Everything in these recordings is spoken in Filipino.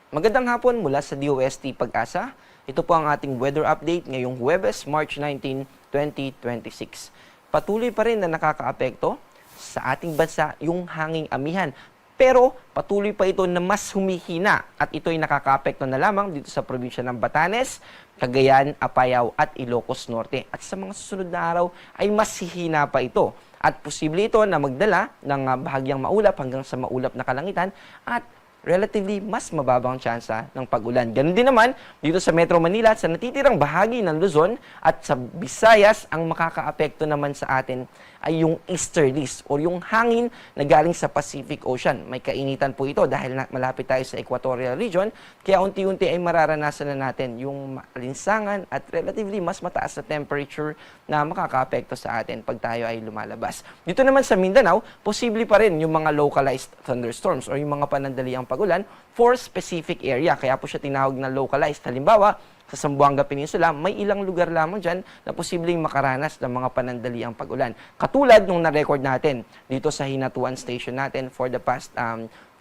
Magandang hapon mula sa DOST Pag-asa. Ito po ang ating weather update ngayong Huwebes, March 19, 2026. Patuloy pa rin na nakakaapekto sa ating bansa yung hanging amihan. Pero patuloy pa ito na mas humihina at ito'y nakakaapekto na lamang dito sa probinsya ng Batanes, Cagayan, Apayao at Ilocos Norte. At sa mga susunod na araw ay mas hihina pa ito. At posible ito na magdala ng bahagyang maulap hanggang sa maulap na kalangitan at relatively mas mababang tsansa ng pag-ulan. Ganun din naman dito sa Metro Manila at sa natitirang bahagi ng Luzon at sa Visayas, ang makakaapekto naman sa atin ay yung easterlies o yung hangin na galing sa Pacific Ocean. May kainitan po ito dahil malapit tayo sa equatorial region, kaya unti-unti ay mararanasan na natin yung alinsangan at relatively mas mataas na temperature na makakaapekto sa atin pag tayo ay lumalabas. Dito naman sa Mindanao, posible pa rin yung mga localized thunderstorms o yung mga panandaliang pag-ulan for specific area. Kaya po siya tinawag na localized. Halimbawa, sa Zamboanga Peninsula, may ilang lugar lamang dyan na posibleng makaranas ng mga panandaliang pag-ulan. Katulad nung na-record natin dito sa Hinatuan Station natin for the past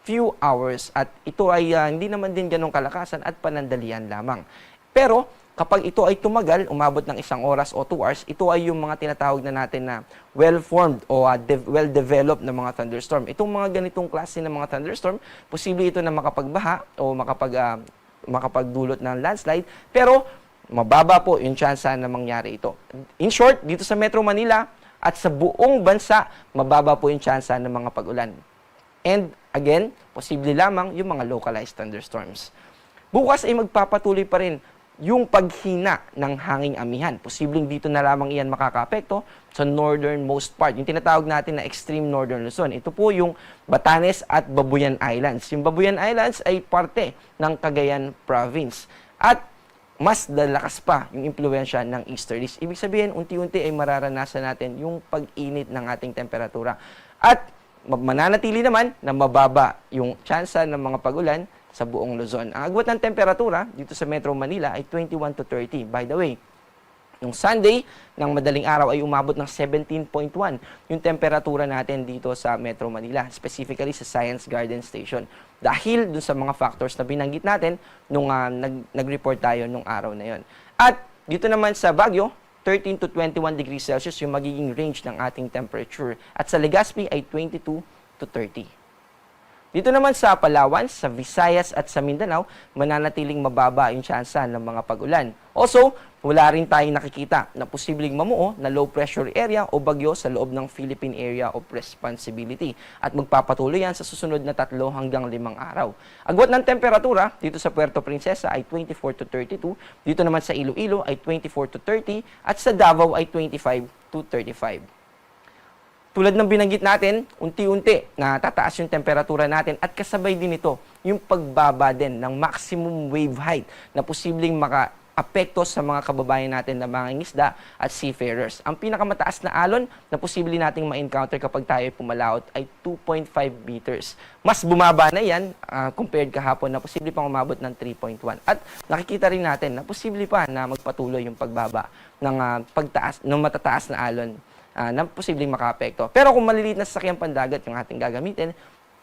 few hours. At ito ay hindi naman din ganong kalakasan at panandalian lamang. Pero kapag ito ay tumagal, umabot ng 1 oras o 2 hours, ito ay yung mga tinatawag na natin na well-formed o well-developed na mga thunderstorm. Itong mga ganitong klase ng mga thunderstorm, posible ito na makapagbaha o makapagdulot ng landslide, pero mababa po yung tsansa na mangyari ito. In short, dito sa Metro Manila at sa buong bansa, mababa po yung tsansa ng mga pag-ulan. And again, posible lamang yung mga localized thunderstorms. Bukas ay magpapatuloy pa rin yung paghina ng hanging amihan. Posibleng dito na lamang iyan makakaapekto sa northernmost part. Yung tinatawag natin na extreme northern Luzon. Ito po yung Batanes at Babuyan Islands. Yung Babuyan Islands ay parte ng Cagayan Province. At mas lalakas pa yung impluensya ng easterlies. Ibig sabihin, unti-unti ay mararanasan natin yung pag-init ng ating temperatura. At mananatili naman na mababa yung tsansa ng mga pag-ulan sa buong Luzon. Ang agwat ng temperatura dito sa Metro Manila ay 21 to 30. By the way, yung Sunday ng madaling araw ay umabot ng 17.1 yung temperatura natin dito sa Metro Manila, specifically sa Science Garden Station. Dahil dun sa mga factors na binanggit natin nung nag-report tayo nung araw na yon. At dito naman sa Baguio, 13 to 21 degrees Celsius yung magiging range ng ating temperature. At sa Legazpi ay 22 to 30. Dito naman sa Palawan, sa Visayas at sa Mindanao, mananatiling mababa yung tsansa ng mga pag-ulan. Also, wala rin tayong nakikita na posibleng mamuo na low pressure area o bagyo sa loob ng Philippine Area of Responsibility. At magpapatuloy yan sa susunod na 3 hanggang 5 araw. Agwat ng temperatura dito sa Puerto Princesa ay 24 to 32, dito naman sa Iloilo ay 24 to 30, at sa Davao ay 25 to 35. Tulad ng binanggit natin, unti-unti na tataas yung temperatura natin at kasabay din ito yung pagbaba din ng maximum wave height na posibleng maka-apekto sa mga kababayan natin na mga isda at seafarers. Ang pinakamataas na alon na posible nating ma-encounter kapag tayo pumalaot ay 2.5 meters. Mas bumaba na yan compared kahapon na posible pang umabot ng 3.1. At nakikita rin natin na posible pa na magpatuloy yung pagbaba ng pagtaas ng matataas na alon na posibleng makaapekto. Pero kung maliliit na sasakyang pandagat yung ating gagamitin,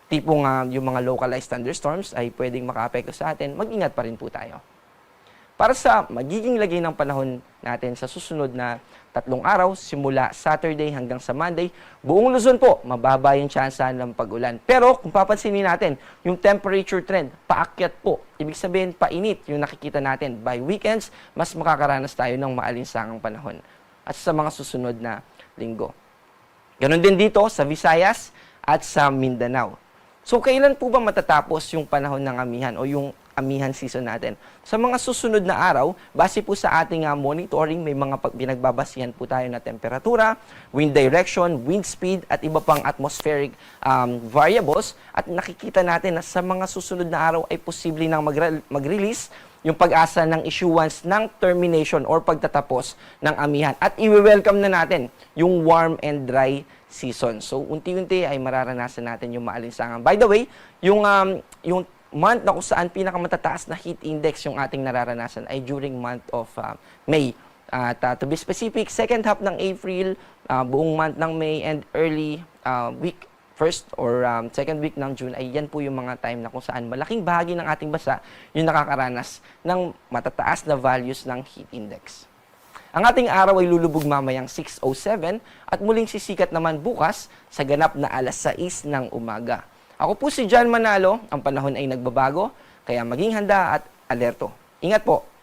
tipong yung mga localized thunderstorms ay pwedeng makaapekto sa atin, mag-ingat pa rin po tayo. Para sa magiging lagay ng panahon natin sa susunod na 3 araw, simula Saturday hanggang sa Monday, buong Luzon po, mababa yung tsansa ng pag-ulan. Pero kung papansinin natin, yung temperature trend, paakyat po. Ibig sabihin, painit yung nakikita natin. By weekends, mas makakaranas tayo ng maalinsangang panahon. At sa mga susunod na linggo. Ganon din dito sa Visayas at sa Mindanao. So, kailan po ba matatapos yung panahon ng amihan o yung amihan season natin? Sa mga susunod na araw, base po sa ating monitoring, may mga pinagbabasihan po tayo na temperatura, wind direction, wind speed, at iba pang atmospheric variables. At nakikita natin na sa mga susunod na araw ay posible nang mag-release yung pag-asa ng issuance ng termination or pagtatapos ng amihan. At i-welcome na natin yung warm and dry season. So, unti-unti ay mararanasan natin yung maalinsangan. By the way, yung month na kung saan pinakamatataas na heat index yung ating nararanasan ay during month of May. To be specific, second half ng April, buong month ng May, and early week first or second week ng June ay yan po yung mga time na kung saan malaking bahagi ng ating bansa yung nakakaranas ng matataas na values ng heat index. Ang ating araw ay lulubog mamayang 6:07 at muling sisikat naman bukas sa ganap na alas 6 ng umaga. Ako po si John Manalo, ang panahon ay nagbabago, kaya maging handa at alerto. Ingat po!